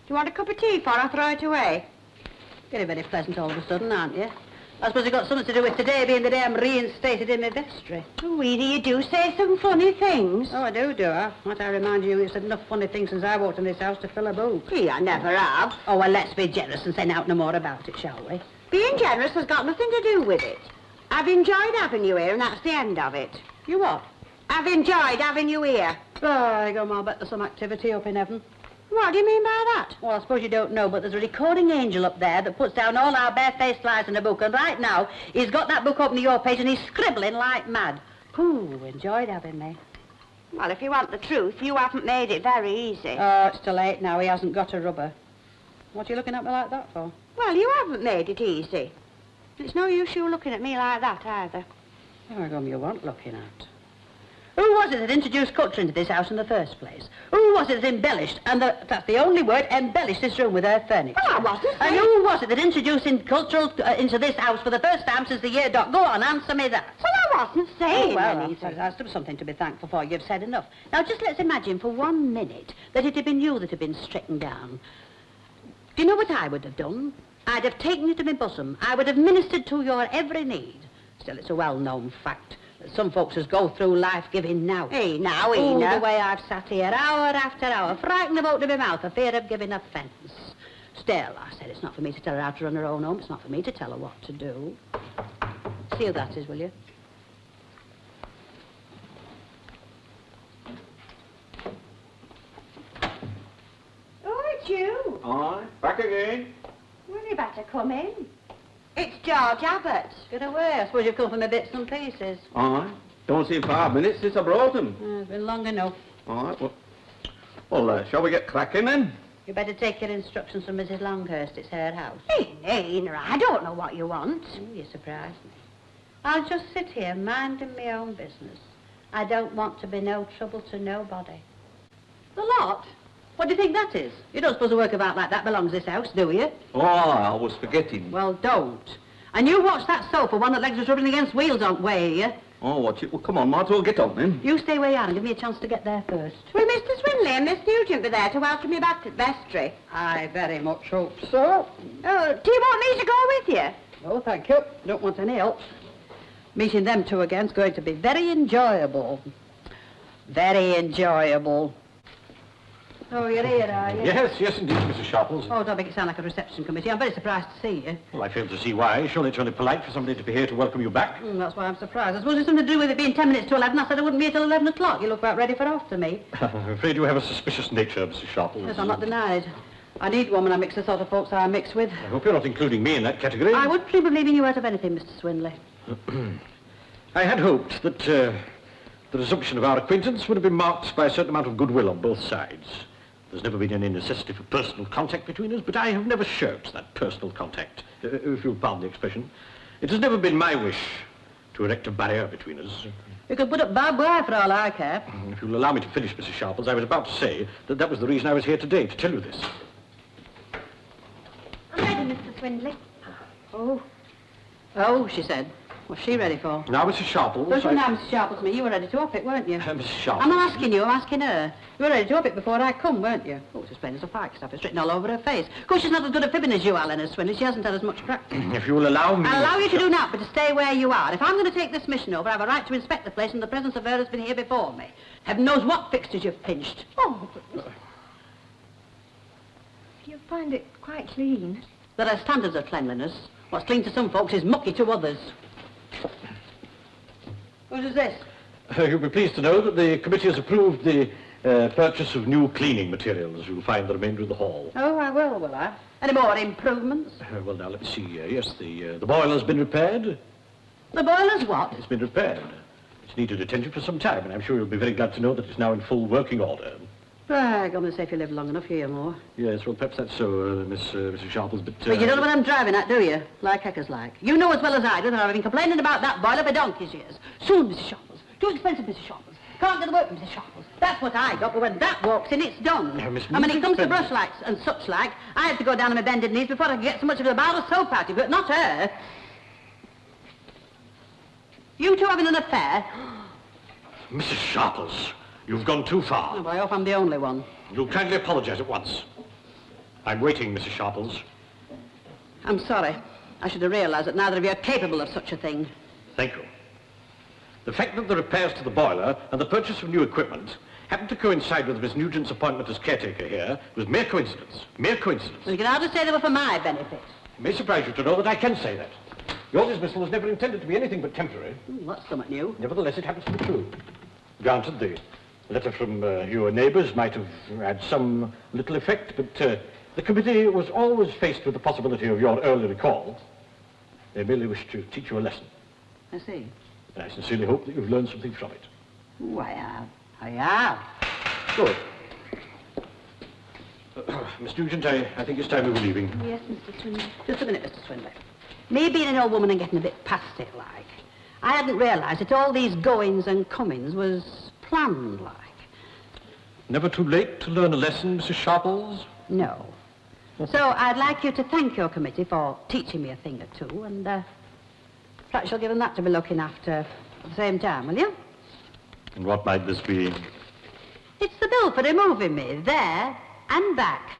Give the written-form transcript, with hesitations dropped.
you want a cup of tea before I throw it away? Getting very pleasant all of a sudden, aren't you? I suppose you've got something to do with today being the day I'm reinstated in my vestry. Oh, Edie, you do say some funny things. Oh, I do I? Might I remind you, you've said enough funny things since I walked in this house to fill a boot. Gee, I never have. Oh, well, let's be generous and say out no more about it, shall we? Being generous has got nothing to do with it. I've enjoyed having you here, and that's the end of it. You what? I've enjoyed having you here. By gum, I'll bet there's some activity up in heaven. What do you mean by that? Well, I suppose you don't know, but there's a recording angel up there that puts down all our barefaced lies in a book, and right now, he's got that book open to your page and he's scribbling like mad. Pooh, enjoyed having me. Well, if you want the truth, you haven't made it very easy. Oh, it's too late now. He hasn't got a rubber. What are you looking at me like that for? Well, you haven't made it easy. It's no use you looking at me like that, either. Oh, gum, you weren't looking at. Who was it that introduced culture into this house in the first place? Who was it that embellished, and that's the only word, embellished this room with her furniture? Well, I wasn't. And who was it that introduced cultural into this house for the first time since the year dot? Go on, answer me that. Well, I wasn't saying anything. That's something to be thankful for. You've said enough. Now, just let's imagine for 1 minute that it had been you that had been stricken down. Do you know what I would have done? I'd have taken you to my bosom. I would have ministered to your every need. Still, it's a well-known fact. Some folks as go through life giving now. Hey, now, Ena. The way I've sat here hour after hour, frightened about to my mouth, for fear of giving offence. Still, I said, it's not for me to tell her how to run her own home. It's not for me to tell her what to do. See who that is, will you? Oh, it's you. Aye, back again. Well, you better come in. It's George Abbott. Get away. I suppose you've come for my bits and pieces. Aye. Don't seem 5 minutes since I brought them. It's been long enough. All right, well, shall we get cracking then? You better take your instructions from Mrs. Longhurst. It's her house. Hey, Ena, I don't know what you want. Oh, you surprise me. I'll just sit here minding my own business. I don't want to be no trouble to nobody. The lot? What do you think that is? You don't suppose a work about like that belongs to this house, do you? Oh, I was forgetting. Well, don't. And you watch that sofa, one that legs was rubbing against wheels, aren't we, you? Oh, watch it. Well, come on, might as well get on then. You stay where you are and give me a chance to get there first. Will Mr. Swinley and Miss Nugent be there to welcome you back to the vestry? I very much hope so. Oh, do you want me to go with you? No, thank you. Don't want any help. Meeting them two again's going to be very enjoyable. Very enjoyable. Oh, you're here, are you? Yes, indeed, Mrs. Sharples. Oh, don't make it sound like a reception committee. I'm very surprised to see you. Well, I fail to see why. Surely it's only polite for somebody to be here to welcome you back. That's why I'm surprised. I suppose it's something to do with it being 10 minutes to 11. I said I wouldn't be here till 11 o'clock. You look about ready for after me. I'm afraid you have a suspicious nature, Mrs. Sharples. Yes, I'm not denied. I need one when I mix the sort of folks I mix with. I hope you're not including me in that category. I wouldn't dream of leaving you out of anything, Mr. Swinley. I had hoped that the resumption of our acquaintance would have been marked by a certain amount of goodwill on both sides. There's never been any necessity for personal contact between us, but I have never shirked that personal contact, if you'll pardon the expression. It has never been my wish to erect a barrier between us. You could put up barbed wire for all I care. If you'll allow me to finish, Mrs. Sharples, I was about to say that was the reason I was here today, to tell you this. I'm ready, Mr. Swinley. Oh, she said. What's she ready for? Now, Mrs. Sharples... Don't you now, Mrs. Sharples, me? You were ready to up it, weren't you? Mrs. Sharples... I'm not asking you, I'm asking her. You were ready to up it before I come, weren't you? Oh, it's as plain as a pikestaff. It's written all over her face. Of course, she's not as good at fibbing as you, Eleanor Swinley. She hasn't had as much practice. If you will allow me... I'll allow you to do now, but to stay where you are. If I'm going to take this mission over, I have a right to inspect the place in the presence of her who's been here before me. Heaven knows what fixtures you've pinched. Oh, You find it quite clean. There are standards of cleanliness. What's clean to some folks is mucky to others. Whose is this? You'll be pleased to know that the committee has approved the purchase of new cleaning materials. You'll find the remainder of the hall. Oh, I will I? Any more improvements? Well, now, let's see. Yes, the boiler's been repaired. The boiler's what? It's been repaired. It's needed attention for some time, and I'm sure you'll be very glad to know that it's now in full working order. I'm going to say if you live long enough, you hear more. Yes, well, perhaps that's so, Mrs. Sharples, but... But you don't know what I'm driving at, do you? Like heckers like. You know as well as I do that I've been complaining about that boiler for donkey's years. Soon, Mrs. Sharples. Too expensive, Mrs. Sharples. Can't get the work, Mrs. Sharples. That's what I got, but when that walks in, it's done. And when it comes to brush lights and such like, I have to go down on my bended knees before I can get so much of a bar of soap out of you, but not her. You two having an affair? Mrs. Sharples, you've gone too far. Oh, I hope I'm the only one. You'll kindly apologize at once. I'm waiting, Mrs. Sharples. I'm sorry. I should have realised that neither of you are capable of such a thing. Thank you. The fact that the repairs to the boiler and the purchase of new equipment happened to coincide with Miss Nugent's appointment as caretaker here was mere coincidence. Mere coincidence. Well, you can hardly say they were for my benefit. It may surprise you to know that I can say that. Your dismissal was never intended to be anything but temporary. That's somewhat new. Nevertheless, it happens to be true. Granted, the letter from your neighbours might have had some little effect, but the committee was always faced with the possibility of your early recall. They merely wished to teach you a lesson. I see. And I sincerely hope that you've learned something from it. Oh, I have. I have. Good. Miss Nugent, I think it's time we were leaving. Yes, Mr. Swindler. Just a minute, Mr. Swindler. Me being an old woman and getting a bit past it, like, I hadn't realised that all these goings and comings was planned, like. Never too late to learn a lesson, Mrs. Sharples? No. So I'd like you to thank your committee for teaching me a thing or two, and perhaps you'll give them that to be looking after at the same time, will you? And what might this be? It's the bill for removing me there and back.